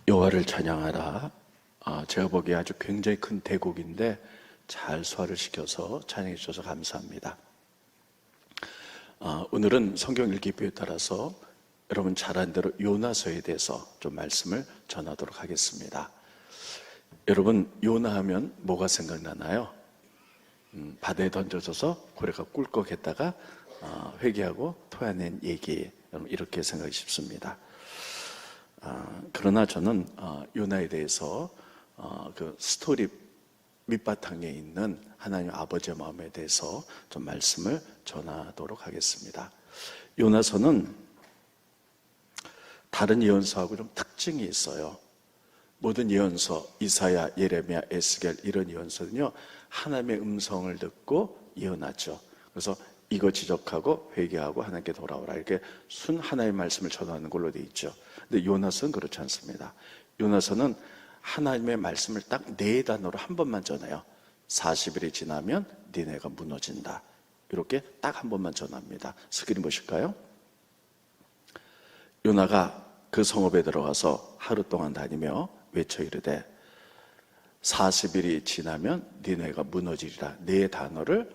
여호와를 찬양하라. 제가 보기에 아주 굉장히 큰 대곡인데 잘 소화를 시켜서 찬양해 주셔서 감사합니다. 오늘은 성경 읽기표에 따라서 여러분 잘 아는 대로 요나서에 대해서 좀 말씀을 전하도록 하겠습니다. 여러분, 요나하면 뭐가 생각나나요? 바다에 던져져서 고래가 꿀꺽했다가 회개하고 토해낸 얘기, 여러분 이렇게 생각이 쉽습니다. 그러나 저는 요나에 대해서 그 스토리 밑바탕에 있는 하나님 아버지의 마음에 대해서 좀 말씀을 전하도록 하겠습니다. 요나서는 다른 예언서하고 좀 특징이 있어요. 모든 예언서, 이사야, 예레미야, 에스겔 이런 예언서는요, 하나님의 음성을 듣고 예언하죠. 그래서 이거 지적하고 회개하고 하나님께 돌아오라, 이렇게 순 하나님의 말씀을 전하는 걸로 되어 있죠. 근데 요나서는 그렇지 않습니다. 요나서는 하나님의 말씀을 딱 4단어로 한 번만 전해요. 40일이 지나면 니네가 무너진다, 이렇게 딱 한 번만 전합니다. 스크린 보실까요? 요나가 그 성읍에 들어가서 하루 동안 다니며 외쳐 이르되 40일이 지나면 니네가 무너지리라, 4단어를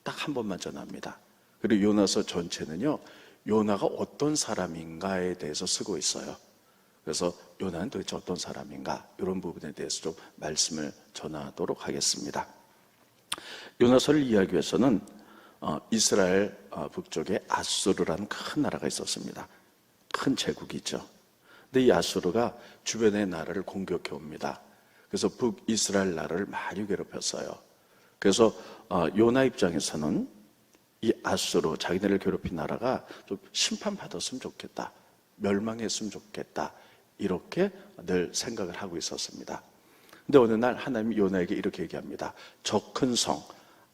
딱 한 번만 전합니다. 그리고 요나서 전체는요, 요나가 어떤 사람인가에 대해서 쓰고 있어요. 그래서 요나는 도대체 어떤 사람인가, 이런 부분에 대해서 좀 말씀을 전하도록 하겠습니다. 요나서를 이해하기 위해서는 이스라엘 북쪽에 아수르라는 큰 나라가 있었습니다. 큰 제국이죠. 근데 이 아수르가 주변의 나라를 공격해 옵니다. 그래서 북이스라엘 나라를 많이 괴롭혔어요. 그래서 요나 입장에서는 이 아수르, 자기네를 괴롭힌 나라가 좀 심판받았으면 좋겠다, 멸망했으면 좋겠다, 이렇게 늘 생각을 하고 있었습니다. 근데 어느 날 하나님이 요나에게 이렇게 얘기합니다. 저 큰 성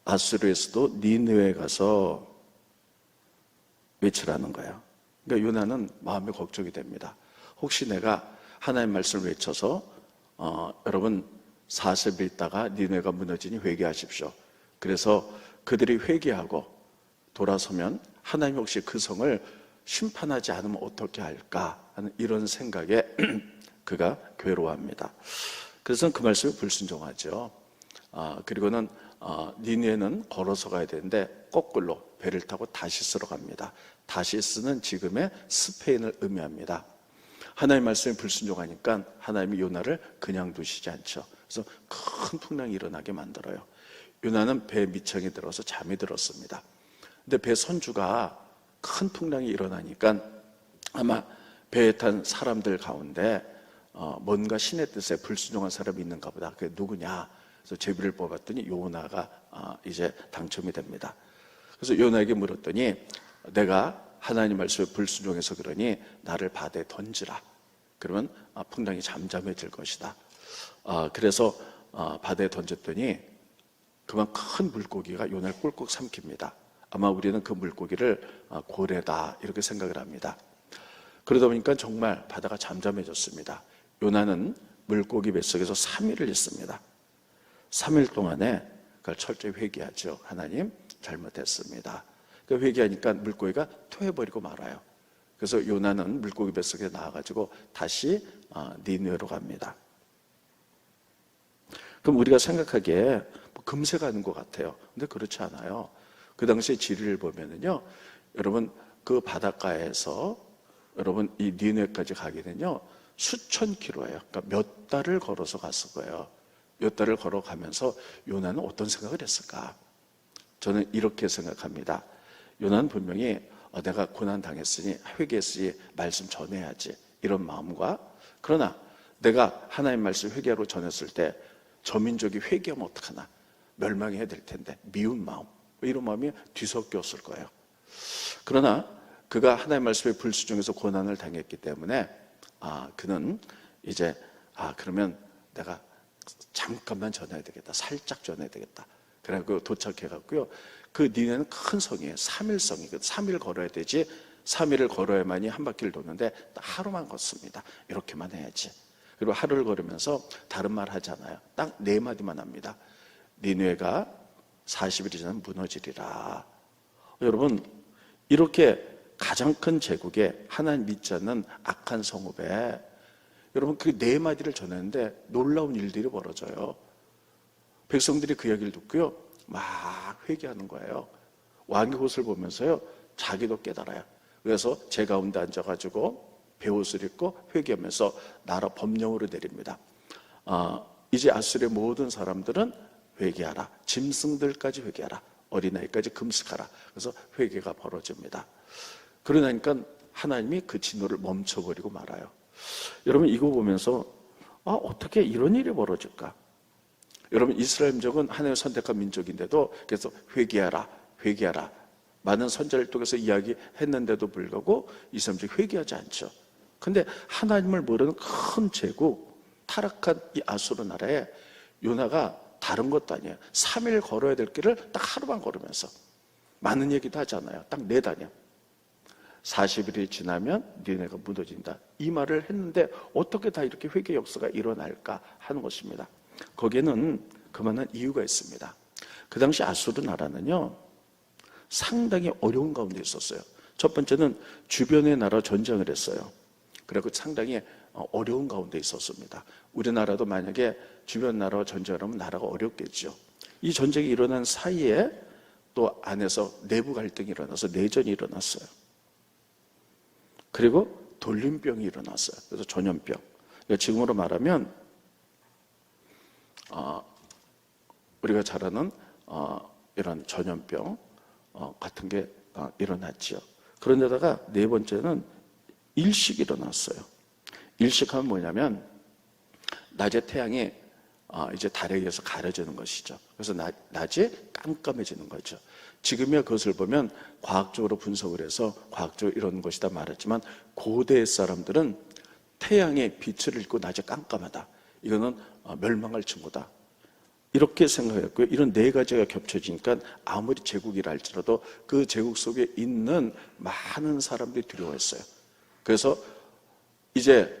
아수르에서도 니느웨에 가서 외치라는 거예요. 그러니까 요나는 마음에 걱정이 됩니다. 혹시 내가 하나님 말씀을 외쳐서 여러분 40일 있다가 니느웨가 무너지니 회개하십시오, 그래서 그들이 회개하고 돌아서면 하나님이 혹시 그 성을 심판하지 않으면 어떻게 할까 하는 이런 생각에 그가 괴로워합니다. 그래서 그 말씀에 불순종하죠. 그리고는 니느웨는 걸어서 가야 되는데 거꾸로 배를 타고 다시스로 갑니다. 다시스는 지금의 스페인을 의미합니다. 하나님의 말씀에 불순종하니까 하나님이 요나를 그냥 두시지 않죠. 그래서 큰 풍랑이 일어나게 만들어요. 요나는 배 밑창에 들어서 잠이 들었습니다. 근데 배 선주가 큰 풍랑이 일어나니까 아마 배에 탄 사람들 가운데 뭔가 신의 뜻에 불순종한 사람이 있는가 보다. 그게 누구냐? 그래서 제비를 뽑았더니 요나가 이제 당첨이 됩니다. 그래서 요나에게 물었더니 내가 하나님 말씀에 불순종해서 그러니 나를 바다에 던지라, 그러면 풍랑이 잠잠해질 것이다. 그래서 바다에 던졌더니 그만 큰 물고기가 요나를 꿀꺽 삼킵니다. 아마 우리는 그 물고기를 고래다 이렇게 생각을 합니다. 그러다 보니까 정말 바다가 잠잠해졌습니다. 요나는 물고기 뱃속에서 3일을 있습니다. 3일 동안에 그걸 철저히 회개하죠. 하나님 잘못했습니다. 그 회개하니까 물고기가 토해버리고 말아요. 그래서 요나는 물고기 뱃속에 나와가지고 다시 니느웨로 갑니다. 그럼 우리가 생각하기에 금세 가는 것 같아요. 근데 그렇지 않아요. 그 당시에 지리를 보면은요, 여러분 그 바닷가에서 여러분 이 니느웨까지 가기는요 수천 킬로예요. 그러니까 몇 달을 걸어서 갔을 거예요. 몇 달을 걸어가면서 요나는 어떤 생각을 했을까? 저는 이렇게 생각합니다. 요나는 분명히 내가 고난 당했으니 회개했으니 말씀 전해야지, 이런 마음과, 그러나 내가 하나님 말씀 회개하러 전했을 때 저 민족이 회개하면 어떡하나, 멸망해야 될 텐데, 미운 마음, 이런 마음이 뒤섞였을 거예요. 그러나 그가 하나님 말씀에 불순종해서 고난을 당했기 때문에 그는 이제 그러면 내가 잠깐만 전해야 되겠다, 살짝 전해야 되겠다. 그래서 도착해갖고요, 그 니네는 큰 성이에요. 3일성이거든. 3일 걸어야 되지, 3일을 걸어야만이 한 바퀴를 도는데 딱 하루만 걷습니다. 이렇게만 해야지. 그리고 하루를 걸으면서 다른 말 하잖아요. 딱 4마디만 합니다. 니느웨가 40일이 지나면 무너지리라. 여러분, 이렇게 가장 큰 제국에 하나님 믿지 않는 악한 성읍에 여러분 그 네 마디를 전했는데 놀라운 일들이 벌어져요. 백성들이 그 이야기를 듣고요, 막 회개하는 거예요. 왕의 옷을 보면서요, 자기도 깨달아요. 그래서 제 가운데 앉아가지고 베옷을 입고 회개하면서 나라 법령으로 내립니다. 이제 아수르의 모든 사람들은 회개하라. 짐승들까지 회개하라. 어린아이까지 금식하라. 그래서 회개가 벌어집니다. 그러니까 하나님이 그 진노를 멈춰버리고 말아요. 여러분 이거 보면서 어떻게 이런 일이 벌어질까? 여러분 이스라엘 민족은 하나님의 선택한 민족인데도 계속 회개하라, 회개하라. 많은 선자를 통해서 이야기했는데도 불구하고 이스라엘 민족이 회개하지 않죠. 근데 하나님을 모르는 큰 제국, 타락한 이 아수르 나라에 요나가 다른 것도 아니에요. 3일 걸어야 될 길을 딱 하루만 걸으면서, 많은 얘기도 하잖아요. 딱 4단이요. 40일이 지나면 니네가 무너진다. 이 말을 했는데 어떻게 다 이렇게 회개 역사가 일어날까 하는 것입니다. 거기에는 그만한 이유가 있습니다. 그 당시 아수르 나라는요, 상당히 어려운 가운데 있었어요. 첫 번째는 주변의 나라 전쟁을 했어요. 그리고 상당히 어려운 가운데 있었습니다. 우리나라도 만약에 주변 나라와 전쟁을 하면 나라가 어렵겠죠. 이 전쟁이 일어난 사이에 또 안에서 내부 갈등이 일어나서 내전이 일어났어요. 그리고 돌림병이 일어났어요. 그래서 전염병. 지금으로 말하면 우리가 잘 아는 이런 전염병 같은 게 일어났죠. 그런데다가 네 번째는 일식이 일어났어요. 일식하면 뭐냐면 낮에 태양이 이제 달에 의해서 가려지는 것이죠. 그래서 낮에 깜깜해지는 거죠. 지금이야 그것을 보면 과학적으로 분석을 해서 과학적으로 이런 것이다 말했지만, 고대 사람들은 태양의 빛을 잃고 낮에 깜깜하다, 이거는 멸망할 징후다, 이렇게 생각했고요. 이런 네 가지가 겹쳐지니까 아무리 제국이라 할지라도 그 제국 속에 있는 많은 사람들이 두려워했어요. 그래서 이제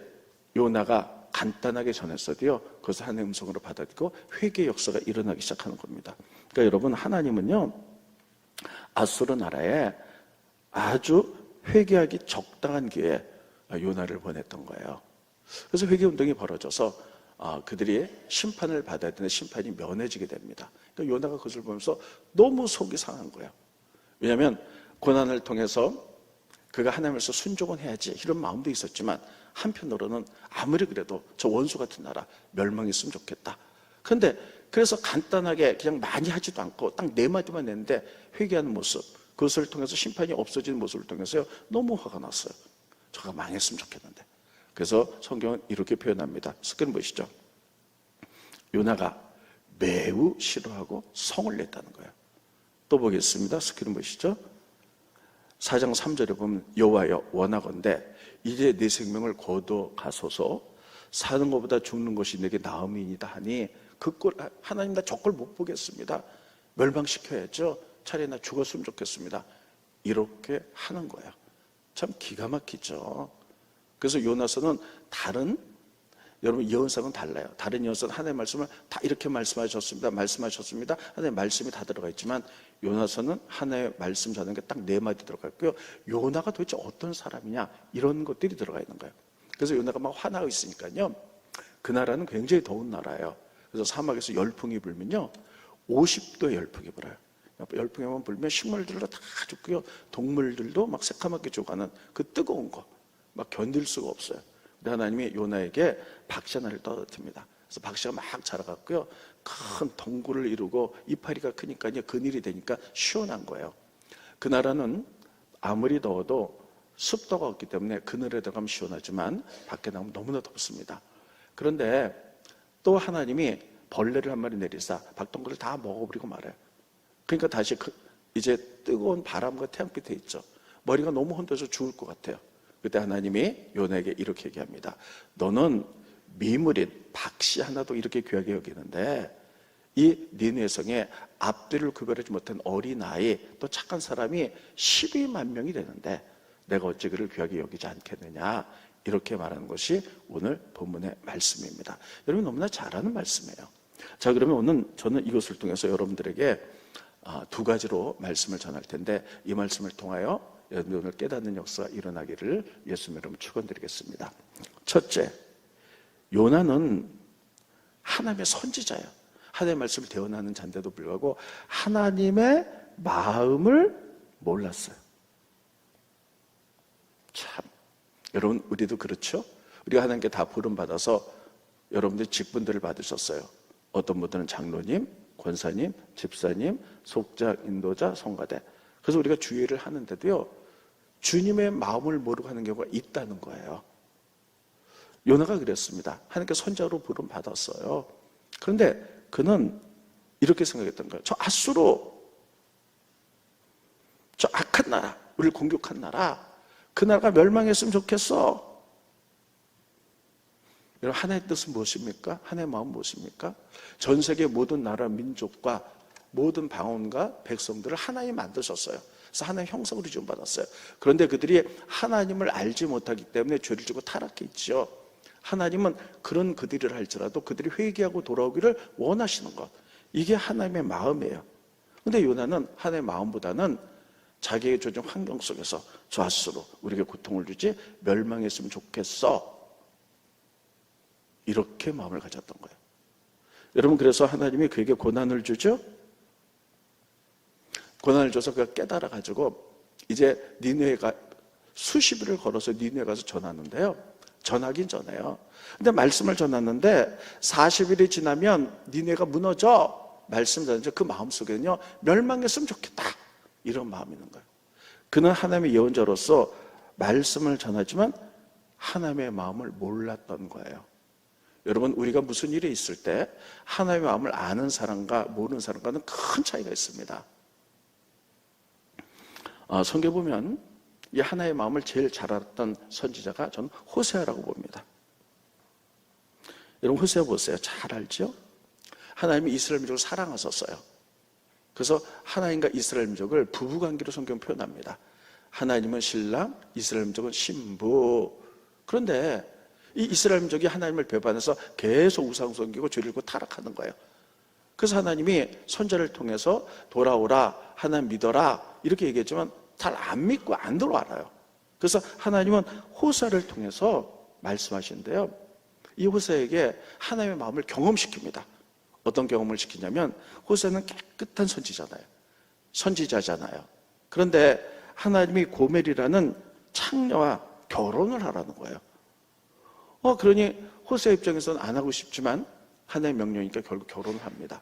요나가 간단하게 전했어도요, 그것을 하나님의 음성으로 받아들이고 회개 역사가 일어나기 시작하는 겁니다. 그러니까 여러분, 하나님은요, 아수르 나라에 아주 회개하기 적당한 기회에 요나를 보냈던 거예요. 그래서 회개 운동이 벌어져서 그들이 심판을 받아야 되는 심판이 면해지게 됩니다. 그러니까 요나가 그것을 보면서 너무 속이 상한 거예요. 왜냐하면 고난을 통해서 그가 하나님께서 순종은 해야지 이런 마음도 있었지만, 한편으로는 아무리 그래도 저 원수 같은 나라 멸망했으면 좋겠다. 그런데 그래서 간단하게 그냥 많이 하지도 않고 딱 4마디만 냈는데 회개하는 모습, 그것을 통해서 심판이 없어지는 모습을 통해서 너무 화가 났어요. 저가 망했으면 좋겠는데. 그래서 성경은 이렇게 표현합니다. 스크린 보시죠. 요나가 매우 싫어하고 성을 냈다는 거예요. 또 보겠습니다. 스크린 보시죠. 4장 3절에 보면 여호와여 원하건대 이제 내 생명을 거둬 가소서, 사는 것보다 죽는 것이 내게 나음이니이다 하니 그 꼴 하나님 나 저 꼴 못 보겠습니다. 멸망시켜야죠. 차라리 나 죽었으면 좋겠습니다. 이렇게 하는 거예요. 참 기가 막히죠. 그래서 요나서는 여러분 예언서는 달라요. 다른 예언서는 하나님의 말씀을 다 이렇게 말씀하셨습니다. 하나님의 말씀이 다 들어가 있지만, 요나서는 하나님의 말씀 전하는 게 딱 4마디 들어가 있고요. 요나가 도대체 어떤 사람이냐, 이런 것들이 들어가 있는 거예요. 그래서 요나가 막 화나고 있으니까요, 그 나라는 굉장히 더운 나라예요. 그래서 사막에서 열풍이 불면요, 50도의 열풍이 불어요. 열풍에만 불면 식물들도 다 죽고요, 동물들도 막 새카맣게 죽어가는 그 뜨거운 거 막 견딜 수가 없어요. 근데 하나님이 요나에게 박씨 하나를 떨어뜨립니다. 그래서 박씨가 막 자라갔고요, 큰 덩굴을 이루고 이파리가 크니까요, 그늘이 되니까 시원한 거예요. 그 나라는 아무리 더워도 습도가 없기 때문에 그늘에 들어가면 시원하지만 밖에 나오면 너무나 덥습니다. 그런데 또 하나님이 벌레를 한 마리 내리사 박덩굴을 다 먹어버리고 말아요. 그러니까 다시 이제 뜨거운 바람과 태양빛에 있죠. 머리가 너무 혼자서 죽을 것 같아요. 그때 하나님이 요나에게 이렇게 얘기합니다. 너는 미물인 박씨 하나도 이렇게 귀하게 여기는데, 이 니느웨 성에 앞뒤를 구별하지 못한 어린아이, 또 착한 사람이 12만 명이 되는데 내가 어찌 그를 귀하게 여기지 않겠느냐, 이렇게 말하는 것이 오늘 본문의 말씀입니다. 여러분 너무나 잘 아는 말씀이에요. 자, 그러면 오늘 저는 이것을 통해서 여러분들에게 2가지로 말씀을 전할 텐데, 이 말씀을 통하여 여러분들 깨닫는 역사가 일어나기를 예수님 이름으로 축원드리겠습니다. 첫째, 요나는 하나님의 선지자예요. 하나님의 말씀을 대언하는 자인데도 불구하고 하나님의 마음을 몰랐어요. 참, 여러분 우리도 그렇죠? 우리가 하나님께 다 부름받아서 여러분들이 직분들을 받으셨어요. 어떤 분들은 장로님, 권사님, 집사님, 속장, 인도자, 성가대. 그래서 우리가 주의를 하는데도요, 주님의 마음을 모르고 하는 경우가 있다는 거예요. 요나가 그랬습니다. 하나님께 선지자로 부름받았어요. 그런데 그는 이렇게 생각했던 거예요. 저 앗수로, 저 악한 나라, 우리를 공격한 나라, 그 나라가 멸망했으면 좋겠어. 여러분, 하나님의 뜻은 무엇입니까? 하나님의 마음은 무엇입니까? 전 세계 모든 나라, 민족과 모든 방언과 백성들을 하나님이 만드셨어요. 그래서 하나님의 형상으로 지음받았어요. 그런데 그들이 하나님을 알지 못하기 때문에 죄를 지고 타락했죠. 하나님은 그런 그들을 할지라도 그들이 회개하고 돌아오기를 원하시는 것, 이게 하나님의 마음이에요. 그런데 요나는 하나님의 마음보다는 자기의 조정 환경 속에서 저 앗수로 우리에게 고통을 주지 멸망했으면 좋겠어, 이렇게 마음을 가졌던 거예요. 여러분, 그래서 하나님이 그에게 고난을 주죠. 고난을 줘서 그가 깨달아가지고 이제 니느웨가 수십 일을 걸어서 니느웨 가서 전하는데요, 전하긴 전해요. 근데 말씀을 전하는데 40일이 지나면 니느웨가 무너져. 말씀 전하죠. 그 마음속에는요, 멸망했으면 좋겠다, 이런 마음이 있는 거예요. 그는 하나님의 예언자로서 말씀을 전하지만 하나님의 마음을 몰랐던 거예요. 여러분, 우리가 무슨 일이 있을 때 하나님의 마음을 아는 사람과 모르는 사람과는 큰 차이가 있습니다. 성경에 보면 이 하나님의 마음을 제일 잘 알았던 선지자가 저는 호세아라고 봅니다. 여러분, 호세아 보세요. 잘 알죠? 하나님이 이스라엘 민족을 사랑하셨어요. 그래서 하나님과 이스라엘 민족을 부부관계로 성경 표현합니다. 하나님은 신랑, 이스라엘 민족은 신부. 그런데 이 이스라엘 민족이 하나님을 배반해서 계속 우상 섬기고 죄를 짓고 타락하는 거예요. 그래서 하나님이 선지자를 통해서 돌아오라, 하나님 믿어라, 이렇게 얘기했지만 잘 안 믿고 안 돌아와요. 그래서 하나님은 호세아를 통해서 말씀하시는데요, 이 호세아에게 하나님의 마음을 경험시킵니다. 어떤 경험을 시키냐면, 호세아는 깨끗한 선지자잖아요. 그런데 하나님이 고멜이라는 창녀와 결혼을 하라는 거예요. 그러니 호세아 입장에서는 안 하고 싶지만 하나님의 명령이니까 결국 결혼을 합니다.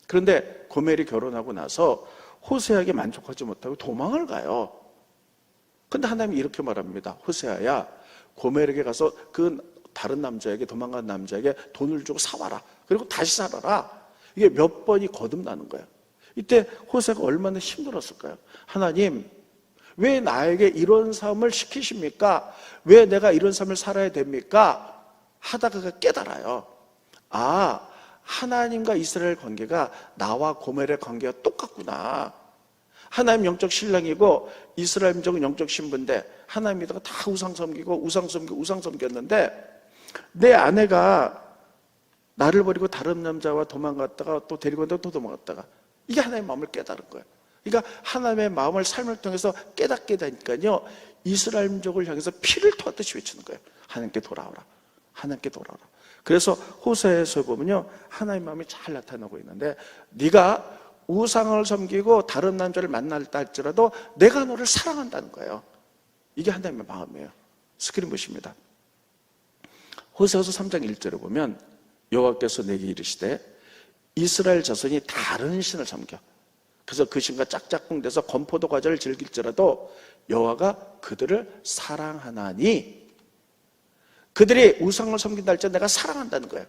그런데 고멜이 결혼하고 나서 호세아에게 만족하지 못하고 도망을 가요. 그런데 하나님이 이렇게 말합니다. 호세아야, 고멜에게 가서 그 다른 남자에게, 도망간 남자에게 돈을 주고 사와라. 그리고 다시 살아라. 이게 몇 번이 거듭나는 거예요. 이때 호세아가 얼마나 힘들었을까요? 하나님, 왜 나에게 이런 삶을 시키십니까? 왜 내가 이런 삶을 살아야 됩니까? 하다가 그가 깨달아요. 하나님과 이스라엘 관계가 나와 고멜의 관계가 똑같구나. 하나님 영적 신랑이고 이스라엘 민족은 영적 신부인데 하나님 믿다가 다 우상 섬기고 우상 섬겼는데 내 아내가 나를 버리고 다른 남자와 도망갔다가 또 데리고 온다가 또 도망갔다가, 이게 하나님의 마음을 깨달은 거예요. 그러니까 하나님의 마음을 삶을 통해서 깨닫게 되니까요, 이스라엘 민족을 향해서 피를 토하듯이 외치는 거예요. 하나님께 돌아오라, 하나님께 돌아오라. 그래서 호세아에서 보면요, 하나님의 마음이 잘 나타나고 있는데, 네가 우상을 섬기고 다른 남자를 만날다 할지라도 내가 너를 사랑한다는 거예요. 이게 하나님의 마음이에요. 스크린 보십니다. 호세아서 3장 1절에 보면 여호와께서 내게 이르시되 이스라엘 자손이 다른 신을 섬겨. 그래서 그 신과 짝짝꿍돼서 건포도 과자를 즐길지라도 여호와가 그들을 사랑하나니, 그들이 우상을 섬긴다 할지 내가 사랑한다는 거예요.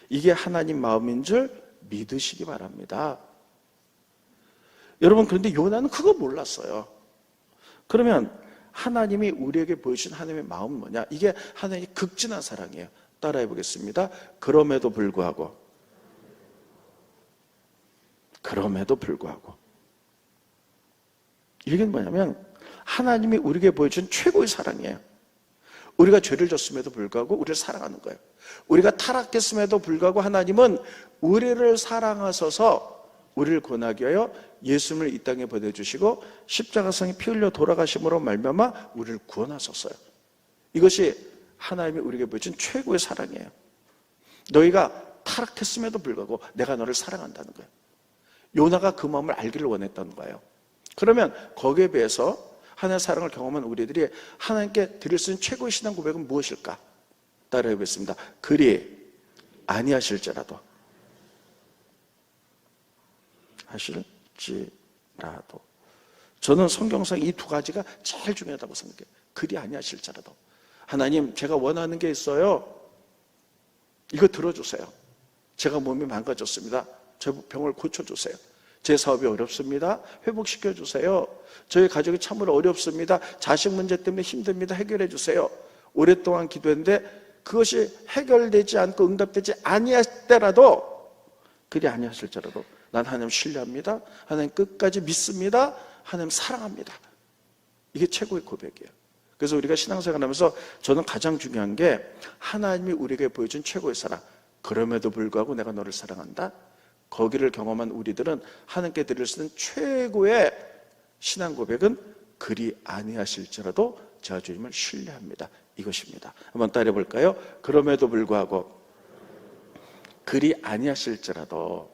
이게 하나님 마음인 줄 믿으시기 바랍니다. 여러분, 그런데 요나는 그거 몰랐어요. 그러면 하나님이 우리에게 보여주신 하나님의 마음은 뭐냐? 이게 하나님의 극진한 사랑이에요. 따라해 보겠습니다. 그럼에도 불구하고 이게 뭐냐면 하나님이 우리에게 보여준 최고의 사랑이에요. 우리가 죄를 졌음에도 불구하고 우리를 사랑하는 거예요. 우리가 타락했음에도 불구하고 하나님은 우리를 사랑하셔서 우리를 구원하기 위하여 예수님을 이 땅에 보내주시고 십자가상에 피 흘려 돌아가심으로 말미암아 우리를 구원하셨어요. 이것이 하나님이 우리에게 보여준 최고의 사랑이에요. 너희가 타락했음에도 불구하고 내가 너를 사랑한다는 거예요. 요나가 그 마음을 알기를 원했다는 거예요. 그러면 거기에 비해서 하나님의 사랑을 경험한 우리들이 하나님께 드릴 수 있는 최고의 신앙 고백은 무엇일까? 따라해 보겠습니다. 그리 아니하실지라도 저는 성경상 이 두 가지가 제일 중요하다고 생각해요. 그리 아니하실지라도 하나님, 제가 원하는 게 있어요. 이거 들어주세요. 제가 몸이 망가졌습니다. 제 병을 고쳐주세요. 제 사업이 어렵습니다. 회복시켜주세요. 저희 가족이 참으로 어렵습니다. 자식 문제 때문에 힘듭니다. 해결해주세요. 오랫동안 기도했는데 그것이 해결되지 않고 응답되지 아니하더라도, 그리 아니하실지라도 난 하나님 신뢰합니다. 하나님 끝까지 믿습니다. 하나님 사랑합니다. 이게 최고의 고백이에요. 그래서 우리가 신앙생활하면서 저는 가장 중요한 게 하나님이 우리에게 보여준 최고의 사랑, 그럼에도 불구하고 내가 너를 사랑한다. 거기를 경험한 우리들은 하나님께 드릴 수 있는 최고의 신앙 고백은 그리 아니하실지라도 제가 주님을 신뢰합니다. 이것입니다. 한번 따라해 볼까요? 그럼에도 불구하고 그리 아니하실지라도.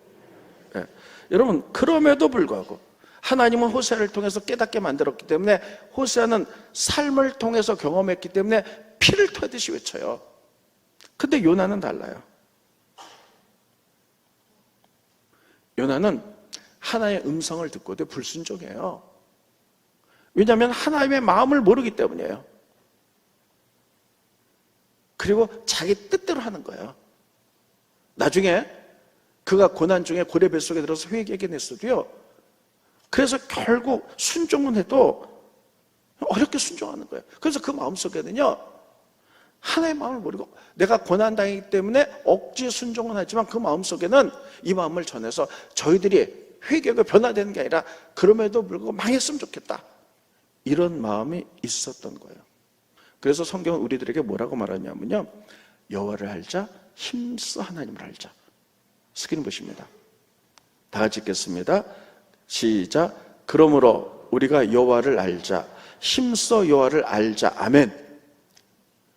네. 여러분, 그럼에도 불구하고 하나님은 호세아를 통해서 깨닫게 만들었기 때문에, 호세아는 삶을 통해서 경험했기 때문에 피를 토하듯이 외쳐요. 근데 요나는 달라요. 요나는 하나님의 음성을 듣고도 불순종해요. 왜냐하면 하나님의 마음을 모르기 때문이에요. 그리고 자기 뜻대로 하는 거예요. 나중에 그가 고난 중에 고래 뱃속에 들어서 회개하긴 했어도요, 그래서 결국 순종은 해도 어렵게 순종하는 거예요. 그래서 그 마음속에는요, 하나님의 마음을 모르고 내가 고난당했기 때문에 억지 순종은 하지만 그 마음속에는 이 마음을 전해서 저희들이 회개가 변화되는 게 아니라 그럼에도 불구하고 망했으면 좋겠다, 이런 마음이 있었던 거예요. 그래서 성경은 우리들에게 뭐라고 말하냐면요, 여호와를 알자, 힘써 하나님을 알자. 스크린 보십니다. 다 같이 읽겠습니다. 시작. 그러므로 우리가 여호와를 알자, 힘써 여호와를 알자. 아멘.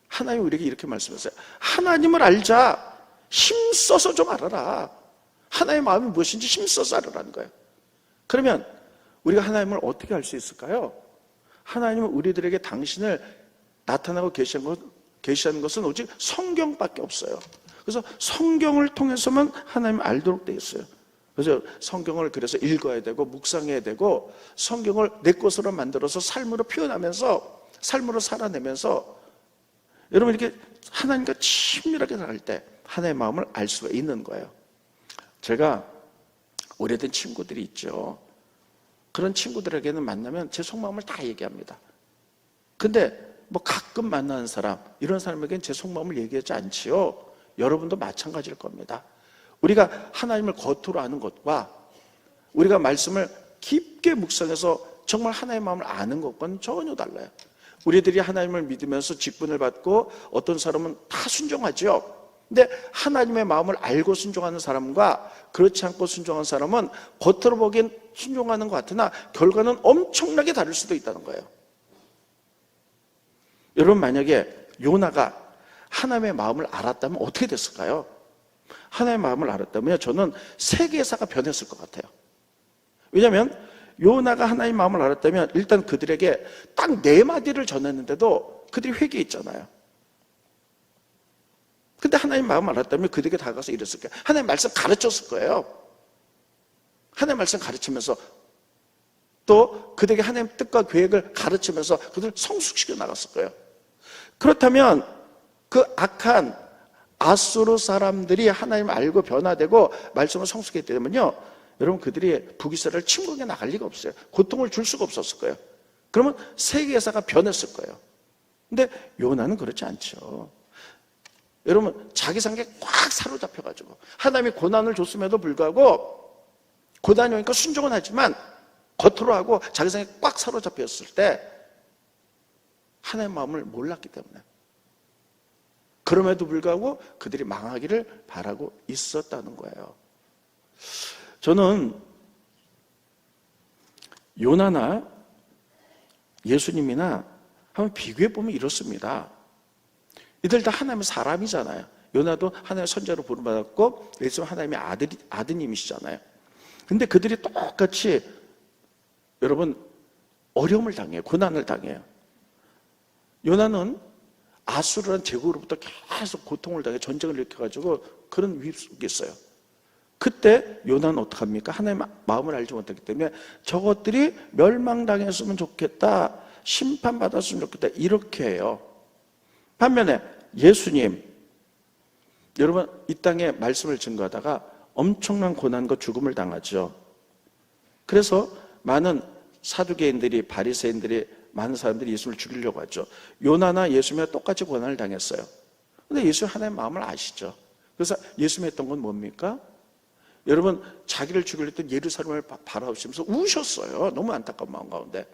하나님이 우리에게 이렇게 말씀하세요. 하나님을 알자. 힘써서 좀 알아라. 하나님의 마음이 무엇인지 힘써서 알아라는 거예요. 그러면 우리가 하나님을 어떻게 알 수 있을까요? 하나님은 우리들에게 당신을 나타나고 계시하는 것은 오직 성경밖에 없어요. 그래서 성경을 통해서만 하나님을 알도록 되어 있어요. 그래서 성경을 그래서 읽어야 되고 묵상해야 되고, 성경을 내 것으로 만들어서 삶으로 표현하면서 삶으로 살아내면서, 여러분 이렇게 하나님과 친밀하게 살 때 하나님의 마음을 알 수가 있는 거예요. 제가 오래된 친구들이 있죠. 그런 친구들에게는 만나면 제 속마음을 다 얘기합니다. 근데 뭐 가끔 만나는 사람, 이런 사람에게는 제 속마음을 얘기하지 않지요. 여러분도 마찬가지일 겁니다. 우리가 하나님을 겉으로 아는 것과 우리가 말씀을 깊게 묵상해서 정말 하나님의 마음을 아는 것과는 전혀 달라요. 우리들이 하나님을 믿으면서 직분을 받고 어떤 사람은 다 순종하죠. 근데 하나님의 마음을 알고 순종하는 사람과 그렇지 않고 순종하는 사람은 겉으로 보기엔 순종하는 것 같으나 결과는 엄청나게 다를 수도 있다는 거예요. 여러분, 만약에 요나가 하나님의 마음을 알았다면 어떻게 됐을까요? 하나님의 마음을 알았다면 저는 세계사가 변했을 것 같아요. 왜냐하면 요나가 하나님의 마음을 알았다면 일단 그들에게 딱 4마디를 전했는데도 그들이 회개했잖아요. 근데 하나님 마음을 알았다면 그들에게 다가가서 이랬을 거예요. 하나님 말씀 가르쳤을 거예요. 하나님 말씀 가르치면서 또 그들에게 하나님 뜻과 계획을 가르치면서 그들을 성숙시켜 나갔을 거예요. 그렇다면 그 악한 아수르 사람들이 하나님을 알고 변화되고 말씀을 성숙했기 때문에요, 여러분 그들이 북이스라엘을 침공해 나갈 리가 없어요. 고통을 줄 수가 없었을 거예요. 그러면 세계사가 변했을 거예요. 근데 요나는 그렇지 않죠. 여러분, 자기 상에 꽉 사로잡혀가지고 하나님이 고난을 줬음에도 불구하고 고난이 오니까 순종은 하지만 겉으로 하고 자기 상에 꽉 사로잡혔을 때 하나님의 마음을 몰랐기 때문에, 그럼에도 불구하고 그들이 망하기를 바라고 있었다는 거예요. 저는 요나나 예수님이나 한번 비교해 보면 이렇습니다. 이들 다 하나님의 사람이잖아요. 요나도 하나님의 선자로 부름받았고 예수는 하나님의 아드님이시잖아요. 근데 그들이 똑같이 여러분 어려움을 당해요. 고난을 당해요. 요나는 아수르라는 제국으로부터 계속 고통을 당해 전쟁을 일으켜가지고 그런 위협 속에 있어요. 그때 요나는 어떡합니까? 하나님의 마음을 알지 못했기 때문에 저것들이 멸망당했으면 좋겠다, 심판받았으면 좋겠다, 이렇게 해요. 반면에 예수님, 여러분 이 땅에 말씀을 증거하다가 엄청난 고난과 죽음을 당하죠. 그래서 많은 사두개인들이, 바리새인들이, 많은 사람들이 예수를 죽이려고 하죠. 요나나 예수님이 똑같이 고난을 당했어요. 근데 예수님 하나님의 마음을 아시죠. 그래서 예수님이 했던 건 뭡니까? 여러분 자기를 죽이려 했던 예루살렘을 바라보시면서 우셨어요. 너무 안타까운 마음 가운데.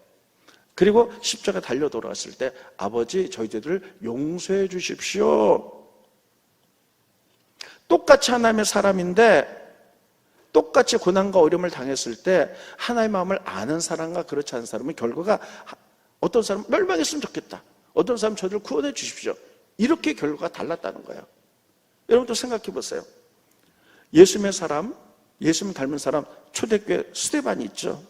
그리고 십자가 달려 돌아왔을 때 아버지 저희들을 용서해 주십시오. 똑같이 하나님의 사람인데 똑같이 고난과 어려움을 당했을 때 하나님의 마음을 아는 사람과 그렇지 않은 사람은 결과가 어떤 사람은 멸망했으면 좋겠다, 어떤 사람은 저들을 구원해 주십시오, 이렇게 결과가 달랐다는 거예요. 여러분도 생각해 보세요. 예수님의 사람, 예수님 닮은 사람, 초대교회 스데반이 있죠.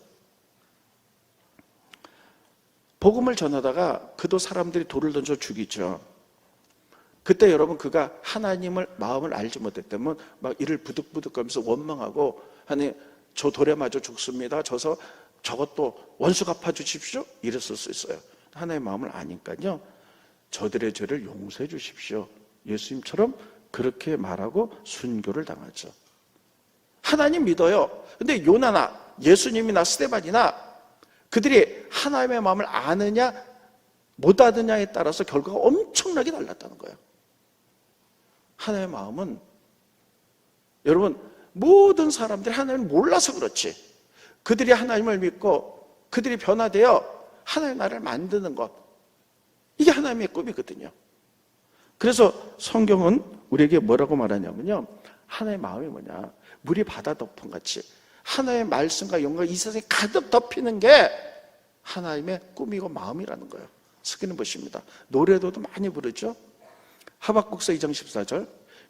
복음을 전하다가 그도 사람들이 돌을 던져 죽이죠. 그때 여러분 그가 하나님을 마음을 알지 못했다면 막 이를 부득부득하면서 원망하고, 하나님 저 돌에 맞아 죽습니다, 저것도 원수 갚아 주십시오, 이랬을 수 있어요. 하나님의 마음을 아니까요, 저들의 죄를 용서해 주십시오, 예수님처럼 그렇게 말하고 순교를 당하죠. 하나님 믿어요. 근데 요나나 예수님이나 스데반이나 그들이 하나님의 마음을 아느냐 못 아느냐에 따라서 결과가 엄청나게 달랐다는 거예요. 하나님의 마음은 여러분 모든 사람들이 하나님을 몰라서 그렇지, 그들이 하나님을 믿고 그들이 변화되어 하나님의 나라를 만드는 것, 이게 하나님의 꿈이거든요. 그래서 성경은 우리에게 뭐라고 말하냐면요, 하나님의 마음이 뭐냐, 물이 바다 덮은 같이 하나님의 말씀과 영광이 이 세상에 가득 덮이는 게 하나님의 꿈이고 마음이라는 거예요. 스크린 보십니다. 노래도도 많이 부르죠. 하박국서 2장 14절,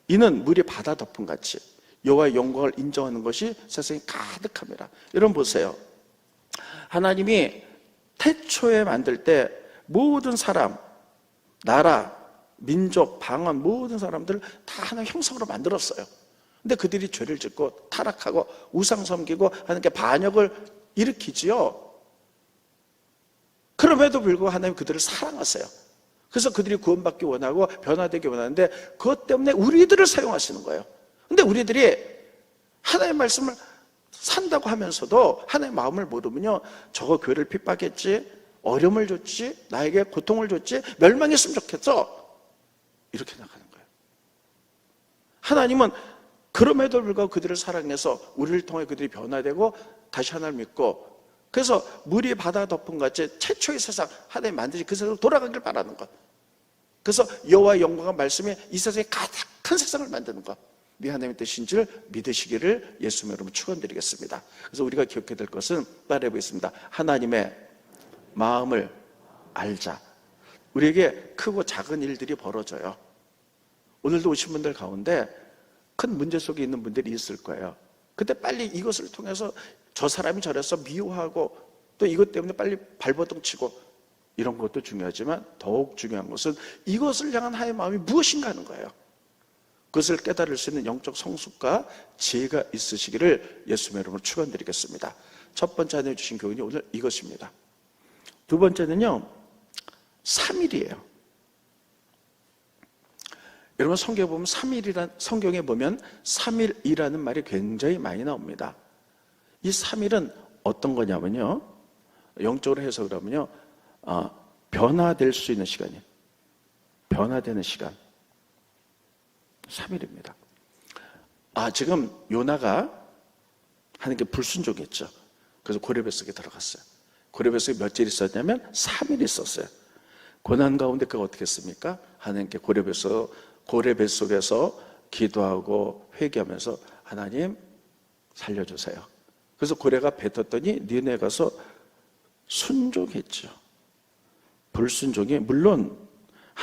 이는 물이 바다 덮은 같이 여호와의 영광을 인정하는 것이 세상에 가득합니다. 여러분 보세요. 하나님이 태초에 만들 때 모든 사람, 나라, 민족, 방언, 모든 사람들을 다 하나님의 형상으로 만들었어요. 근데 그들이 죄를 짓고 타락하고 우상 섬기고 하나님께 반역을 일으키지요. 그럼에도 불구하고 하나님 그들을 사랑하세요. 그래서 그들이 구원받기 원하고 변화되기 원하는데 그것 때문에 우리들을 사용하시는 거예요. 근데 우리들이 하나님의 말씀을 산다고 하면서도 하나님의 마음을 모르면요, 저거 교회를 핍박했지, 어려움을 줬지, 나에게 고통을 줬지, 멸망했으면 좋겠어, 이렇게 생각하는 거예요. 하나님은 그럼에도 불구하고 그들을 사랑해서 우리를 통해 그들이 변화되고 다시 하나님을 믿고, 그래서 물이 바다 덮은 같이 최초의 세상 하나님 만드신 그 세상으로 돌아가길 바라는 것. 그래서 여호와의 영광과 말씀이 이 세상에 가득한 세상을 만드는 것, 네 하나님의 뜻인 줄 믿으시기를 예수님 여러분 축원드리겠습니다. 그래서 우리가 기억해야 될 것은 따라해 보겠습니다. 하나님의 마음을 알자. 우리에게 크고 작은 일들이 벌어져요. 오늘도 오신 분들 가운데 큰 문제 속에 있는 분들이 있을 거예요. 그때 빨리 이것을 통해서 저 사람이 저래서 미워하고 또 이것 때문에 빨리 발버둥 치고 이런 것도 중요하지만 더욱 중요한 것은 이것을 향한 하나님의 마음이 무엇인가 하는 거예요. 그것을 깨달을 수 있는 영적 성숙과 지혜가 있으시기를 예수님의 이름으로 축원드리겠습니다. 첫 번째 하나님 주신 교훈이 오늘 이것입니다. 두 번째는요, 3일이에요. 여러분 성경에 보면 3일이란, 성경에 보면 3일이라는 말이 굉장히 많이 나옵니다. 이 3일은 어떤 거냐면요, 영적으로 해석을 하면요, 변화될 수 있는 시간이에요. 변화되는 시간. 3일입니다. 지금 요나가 하나님께 불순종했죠. 그래서 고레뱃속에 들어갔어요. 고레뱃속에 며칠 있었냐면 3일 있었어요. 고난 가운데 그가 어떻게 했습니까? 하나님께 고레뱃속에서 기도하고 회개하면서 하나님 살려주세요. 그래서 고레가 뱉었더니 니네 가서 순종했죠. 불순종이 물론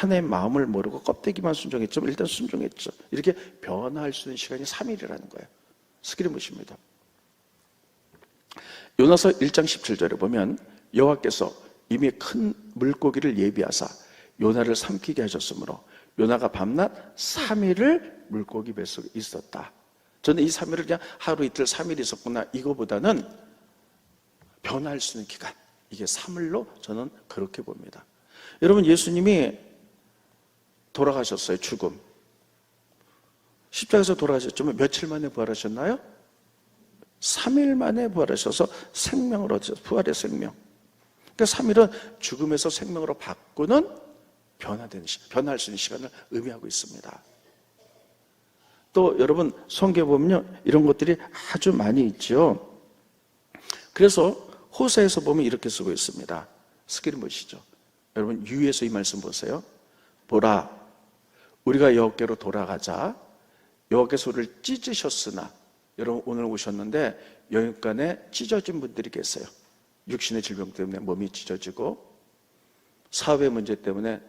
하나님의 마음을 모르고 껍데기만 순종했지만 일단 순종했죠. 이렇게 변화할 수 있는 시간이 3일이라는 거예요. 스크린봇입니다. 요나서 1장 17절에 보면 여호와께서 이미 큰 물고기를 예비하사 요나를 삼키게 하셨으므로 요나가 밤낮 3일을 물고기 뱃속에 있었다. 저는 이 3일을 그냥 하루 이틀 3일 있었구나 이거보다는 변화할 수 있는 기간, 이게 3일로 저는 그렇게 봅니다. 여러분, 예수님이 돌아가셨어요. 죽음, 십자가에서 돌아가셨지만 며칠 만에 부활하셨나요? 3일 만에 부활하셔서 생명을 얻으셔서 부활의 생명. 그러니까 3일은 죽음에서 생명으로 바꾸는 변화할 수 있는 시간을 의미하고 있습니다. 또 여러분, 성경에 보면요, 이런 것들이 아주 많이 있죠. 그래서 호세에서 보면 이렇게 쓰고 있습니다. 스크린 보시죠. 여러분, 유에서 이 말씀 보세요. 보라, 우리가 여호와께로 돌아가자. 여호와께서 우리를 찢으셨으나, 여러분 오늘 오셨는데 영육간에 찢어진 분들이 계세요. 육신의 질병 때문에 몸이 찢어지고, 사회 문제 때문에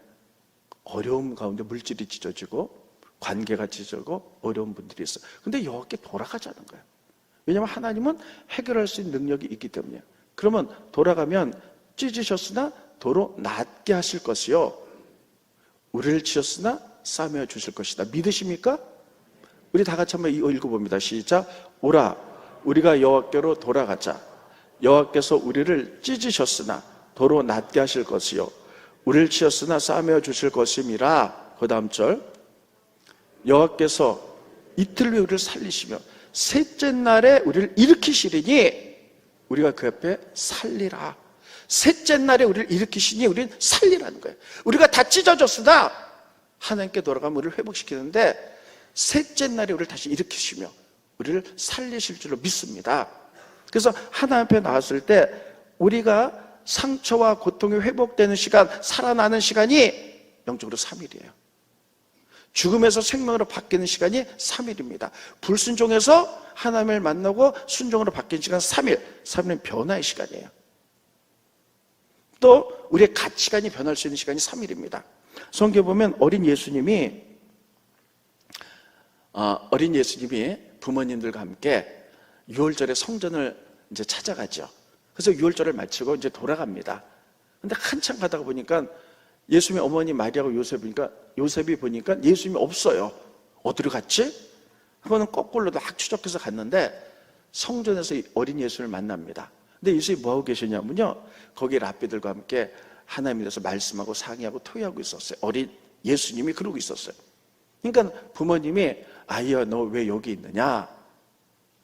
어려움 가운데 물질이 찢어지고, 관계가 찢어지고 어려운 분들이 있어요. 근데 여호와께 돌아가자는 거예요. 왜냐하면 하나님은 해결할 수 있는 능력이 있기 때문이에요. 그러면 돌아가면 찢으셨으나 도로 낫게 하실 것이요, 우리를 치셨으나 싸매어 주실 것이다. 믿으십니까? 우리 다 같이 한번 읽어봅니다. 시작. 오라, 우리가 여호와께로 돌아가자. 여호와께서 우리를 찢으셨으나 도로 낫게 하실 것이요, 우리를 치셨으나 싸매어 주실 것임이라. 그 다음 절. 여호와께서 이틀 후에 우리를 살리시며 셋째 날에 우리를 일으키시리니 우리가 그 옆에 살리라. 셋째 날에 우리를 일으키시니 우리는 살리라는 거예요. 우리가 다 찢어졌으나 하나님께 돌아가면 우리를 회복시키는데, 셋째 날에 우리를 다시 일으키시며 우리를 살리실 줄로 믿습니다. 그래서 하나님 앞에 나왔을 때 우리가 상처와 고통이 회복되는 시간, 살아나는 시간이 영적으로 3일이에요. 죽음에서 생명으로 바뀌는 시간이 3일입니다. 불순종에서 하나님을 만나고 순종으로 바뀌는 시간 3일. 3일은 변화의 시간이에요. 또 우리의 가치관이 변할 수 있는 시간이 3일입니다. 성경에 보면 어린 예수님이 부모님들과 함께 유월절에 성전을 이제 찾아가죠. 그래서 유월절을 마치고 이제 돌아갑니다. 근데 한참 가다가 보니까 예수님의 어머니 마리아하고 요셉이 보니까 예수님이 없어요. 어디로 갔지? 그거는 거꾸로 막 추적해서 갔는데 성전에서 어린 예수를 만납니다. 근데 예수님이 뭐하고 계시냐면요, 거기 랍비들과 함께 하나님에 대해서 말씀하고 상의하고 토의하고 있었어요. 어린 예수님이 그러고 있었어요. 그러니까 부모님이 아이야, 너 왜 여기 있느냐?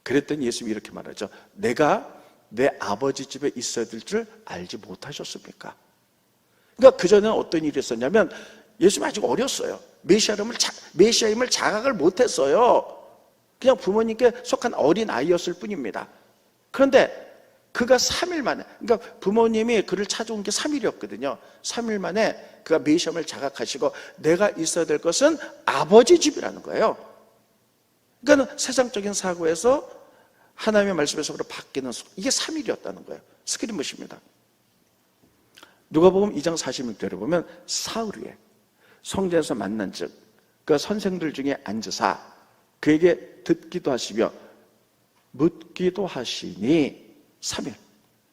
그랬더니 예수님이 이렇게 말하죠. 내가 내 아버지 집에 있어야 될 줄 알지 못하셨습니까? 그러니까 그전에는 어떤 일이 있었냐면, 예수님이 아직 어렸어요. 메시아임을 자각을 못했어요. 그냥 부모님께 속한 어린 아이였을 뿐입니다. 그런데 그가 3일 만에, 그러니까 부모님이 그를 찾아온 게 3일이었거든요. 3일 만에 그가 메시아임을 자각하시고 내가 있어야 될 것은 아버지 집이라는 거예요. 그러니까 세상적인 사고에서 하나님의 말씀의 속으로 바뀌는 이게 3일이었다는 거예요. 스크린 보십니다. 누가복음 2장 46절에 보면 사흘 후에 성전에서 만난 즉 그 선생들 중에 앉으사 그에게 듣기도 하시며 묻기도 하시니 3일.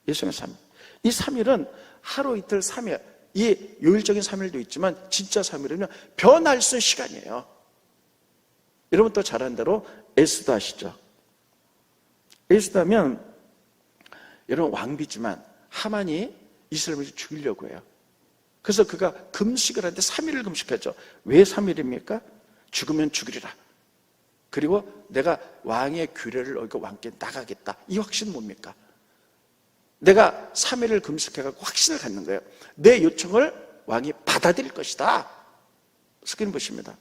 예수님의 3일. 이 3일은 하루 이틀 3일, 이 요일적인 3일도 있지만 진짜 3일은요 변할 수 있는 시간이에요. 여러분 또 잘 아는 대로 에스더 아시죠? 에스더 하면 여러분 왕비지만 하만이 이스라엘을 죽이려고 해요. 그래서 그가 금식을 하는데 3일을 금식했죠. 왜 3일입니까? 죽으면 죽이리라. 그리고 내가 왕의 규례를 어기고 왕께 나가겠다. 이 확신은 뭡니까? 내가 3일을 금식해갖고 확신을 갖는 거예요. 내 요청을 왕이 받아들일 것이다. 스크린 보십니다.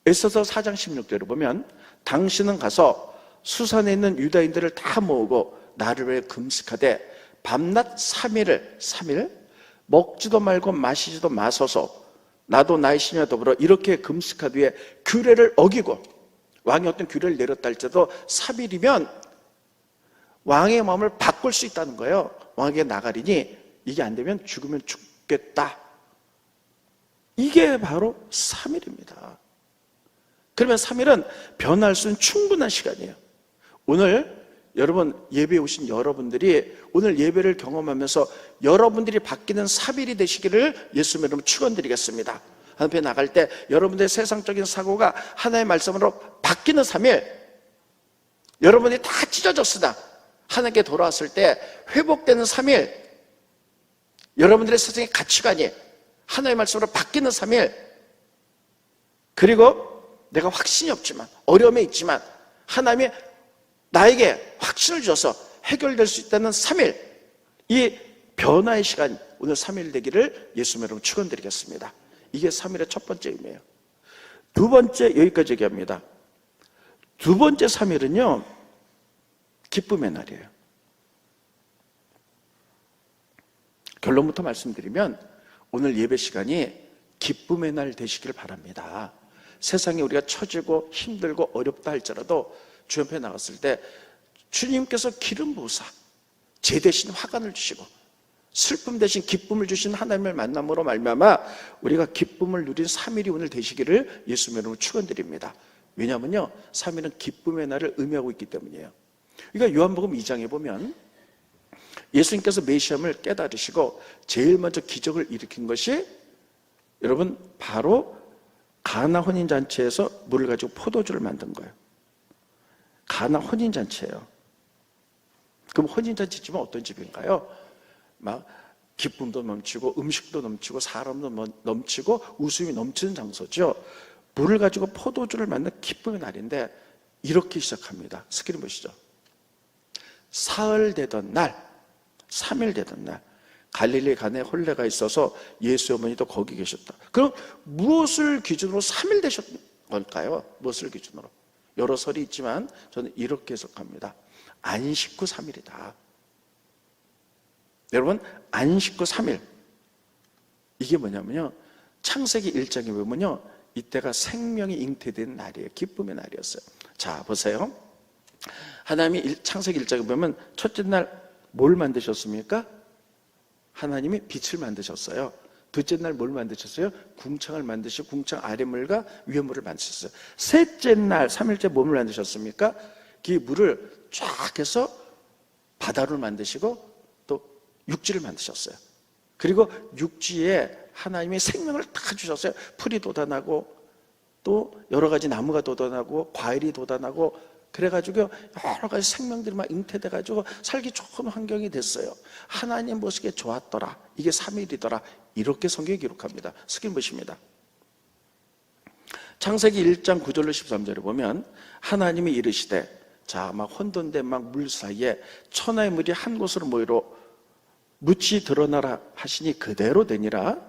에스더 4장 16절을 보면 당신은 가서 수산에 있는 유다인들을 다 모으고 나를 위해 금식하되 밤낮 3일 먹지도 말고 마시지도 마소서 나도 나의 신녀와 더불어 이렇게 금식한 뒤에 규례를 어기고, 왕이 어떤 규례를 내렸다 할지라도 3일이면 왕의 마음을 바꿀 수 있다는 거예요. 왕에게 나가리니 이게 안 되면 죽으면 죽겠다. 이게 바로 3일입니다. 그러면 3일은 변할 수 있는 충분한 시간이에요. 오늘 여러분 예배에 오신 여러분들이 오늘 예배를 경험하면서 여러분들이 바뀌는 3일이 되시기를 예수님 이름으로 축원드리겠습니다. 하나님 앞에 나갈 때 여러분들의 세상적인 사고가 하나님의 말씀으로 바뀌는 3일, 여러분이 다 찢어졌으나 하나님께 돌아왔을 때 회복되는 3일, 여러분들의 세상의 가치관이 하나님의 말씀으로 바뀌는 3일, 그리고 내가 확신이 없지만 어려움에 있지만 하나님이 나에게 확신을 주셔서 해결될 수 있다는 3일, 이 변화의 시간 오늘 3일 되기를 예수님 이름으로 축원드리겠습니다. 이게 3일의 첫 번째 의미예요. 두 번째, 여기까지 얘기합니다. 두 번째 3일은요 기쁨의 날이에요. 결론부터 말씀드리면 오늘 예배 시간이 기쁨의 날 되시길 바랍니다. 세상에 우리가 처지고 힘들고 어렵다 할지라도 주 옆에 나갔을 때 주님께서 기름 부으사 제 대신 화관을 주시고 슬픔 대신 기쁨을 주신 하나님을 만남으로 말미암아 우리가 기쁨을 누린 3일이 오늘 되시기를 예수님 이름으로 축원드립니다. 왜냐하면요 3일은 기쁨의 날을 의미하고 있기 때문이에요. 그러니까 요한복음 2장에 보면 예수님께서 메시아임을 깨달으시고 제일 먼저 기적을 일으킨 것이 여러분 바로 가나 혼인잔치에서 물을 가지고 포도주를 만든 거예요. 가나 혼인잔치예요. 그럼 혼인잔치집은 어떤 집인가요? 막 기쁨도 넘치고 음식도 넘치고 사람도 넘치고 웃음이 넘치는 장소죠. 물을 가지고 포도주를 만든 기쁨의 날인데 이렇게 시작합니다. 스크린 보시죠. 사흘 되던 날, 3일 되던 날 갈릴리 간에 혼례가 있어서 예수 어머니도 거기 계셨다. 그럼 무엇을 기준으로 3일 되셨던 걸까요? 무엇을 기준으로? 여러 설이 있지만 저는 이렇게 해석합니다. 안식 후 3일이다. 여러분 안식 후 3일 이게 뭐냐면요 창세기 1장에 보면요 이때가 생명이 잉태된 날이에요. 기쁨의 날이었어요. 자 보세요. 하나님이 창세기 1장에 보면 첫째 날 뭘 만드셨습니까? 하나님이 빛을 만드셨어요. 둘째 날 뭘 만드셨어요? 궁창을 만드시고 궁창 아랫물과 위에물을 만드셨어요. 셋째 날 3일째 몸을 만드셨습니까? 그 물을 쫙 해서 바다를 만드시고 또 육지를 만드셨어요. 그리고 육지에 하나님이 생명을 다 주셨어요. 풀이 돋아나고 또 여러 가지 나무가 돋아나고 과일이 돋아나고 그래가지고 여러 가지 생명들이 막 잉태돼가지고 살기 좋은 환경이 됐어요. 하나님 보시기에 좋았더라. 이게 3일이더라. 이렇게 성경이 기록합니다. 스크린 보십니다. 창세기 1장 9절로 13절에 보면 하나님이 이르시되 자 막 혼돈된 막 물 사이에 천하의 물이 한 곳으로 모이러 묻이 드러나라 하시니 그대로 되니라.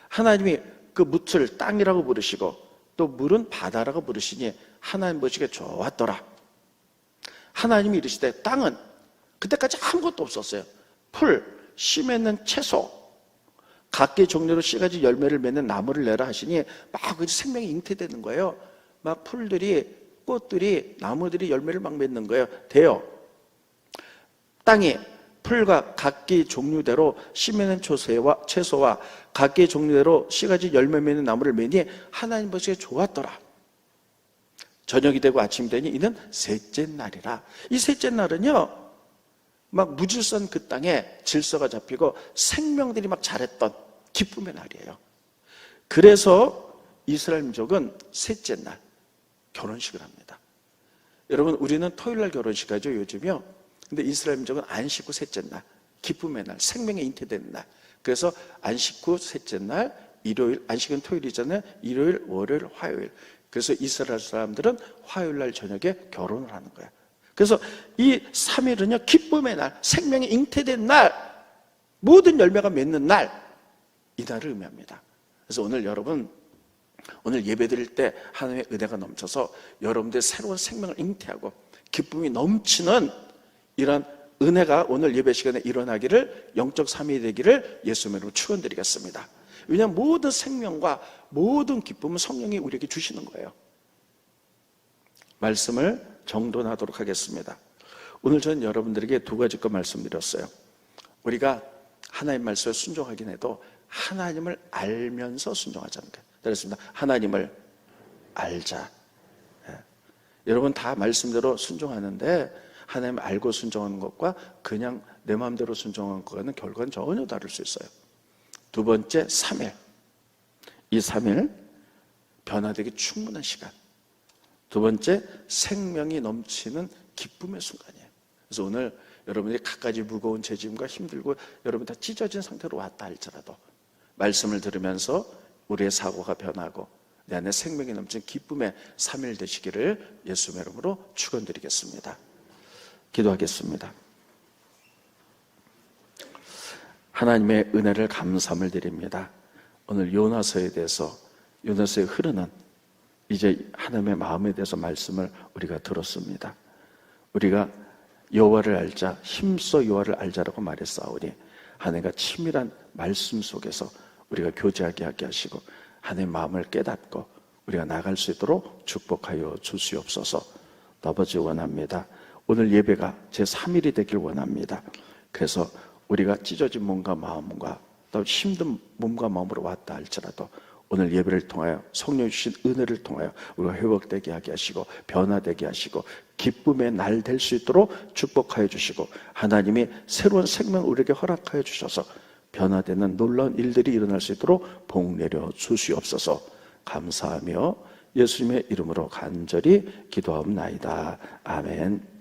하나님이 그 묻을 땅이라고 부르시고 또 물은 바다라고 부르시니 하나님 보시기에 좋았더라. 하나님이 이르시되 땅은 그때까지 아무것도 없었어요. 풀, 씨 맺는 채소, 각기 종류로 씨가지 열매를 맺는 나무를 내라 하시니 막 생명이 잉태되는 거예요. 막 풀들이, 꽃들이, 나무들이 열매를 막 맺는 거예요. 돼요. 땅이 풀과 각기 종류대로 씨 맺는 채소와 각기 종류대로 씨가지 열매 맺는 나무를 매니 하나님 보시기에 좋았더라. 저녁이 되고 아침이 되니 이는 셋째 날이라. 이 셋째 날은요 막 무질서한 그 땅에 질서가 잡히고 생명들이 막 자랬던 기쁨의 날이에요. 그래서 이스라엘 민족은 셋째 날 결혼식을 합니다. 여러분 우리는 토요일 날 결혼식 하죠 요즘요. 근데 이스라엘 민족은 안식 후 셋째 날 기쁨의 날 생명의 잉태되는 날. 그래서 안식 후 셋째 날 일요일, 안식은 토요일이잖아요. 일요일, 월요일, 화요일. 그래서 이스라엘 사람들은 화요일 날 저녁에 결혼을 하는 거예요. 그래서 이 3일은요 기쁨의 날, 생명이 잉태된 날, 모든 열매가 맺는 날, 이 날을 의미합니다. 그래서 오늘 여러분 오늘 예배 드릴 때 하나님의 은혜가 넘쳐서 여러분들의 새로운 생명을 잉태하고 기쁨이 넘치는 이런 은혜가 오늘 예배 시간에 일어나기를 영적 3일이 되기를 예수님으로 축원드리겠습니다. 왜냐하면 모든 생명과 모든 기쁨은 성령이 우리에게 주시는 거예요. 말씀을 정돈하도록 하겠습니다. 오늘 저는 여러분들에게 두 가지 거 말씀드렸어요. 우리가 하나님 말씀에 순종하긴 해도 하나님을 알면서 순종하자는 거예요. 그렇습니다. 하나님을 알자. 예. 여러분 다 말씀대로 순종하는데 하나님 알고 순종하는 것과 그냥 내 마음대로 순종하는 것과는 결과는 전혀 다를 수 있어요. 두 번째, 3일. 이 3일 변화되기 충분한 시간. 두 번째, 생명이 넘치는 기쁨의 순간이에요. 그래서 오늘 여러분이 갖가지 무거운 죄짐과 힘들고 여러분 다 찢어진 상태로 왔다 할지라도 말씀을 들으면서 우리의 사고가 변하고 내 안에 생명이 넘치는 기쁨의 3일 되시기를 예수의 이름으로 축원드리겠습니다. 기도하겠습니다. 하나님의 은혜를 감사함을 드립니다. 오늘 요나서에 대해서, 요나서에 흐르는 이제 하나님의 마음에 대해서 말씀을 우리가 들었습니다. 우리가 여호와를 알자, 힘써 여호와를 알자라고 말했사오니 하나님과 친밀한 말씀 속에서 우리가 교제하게 하게 하시고 하나님의 마음을 깨닫고 우리가 나갈 수 있도록 축복하여 주시옵소서. 아버지 원합니다. 오늘 예배가 제3일이 되길 원합니다. 그래서 우리가 찢어진 몸과 마음과 또 힘든 몸과 마음으로 왔다 할지라도 오늘 예배를 통하여 성령 주신 은혜를 통하여 우리가 회복되게 하게 하시고 변화되게 하시고 기쁨의 날 될 수 있도록 축복하여 주시고 하나님이 새로운 생명 우리에게 허락하여 주셔서 변화되는 놀라운 일들이 일어날 수 있도록 복 내려 주시옵소서. 감사하며 예수님의 이름으로 간절히 기도하옵나이다. 아멘.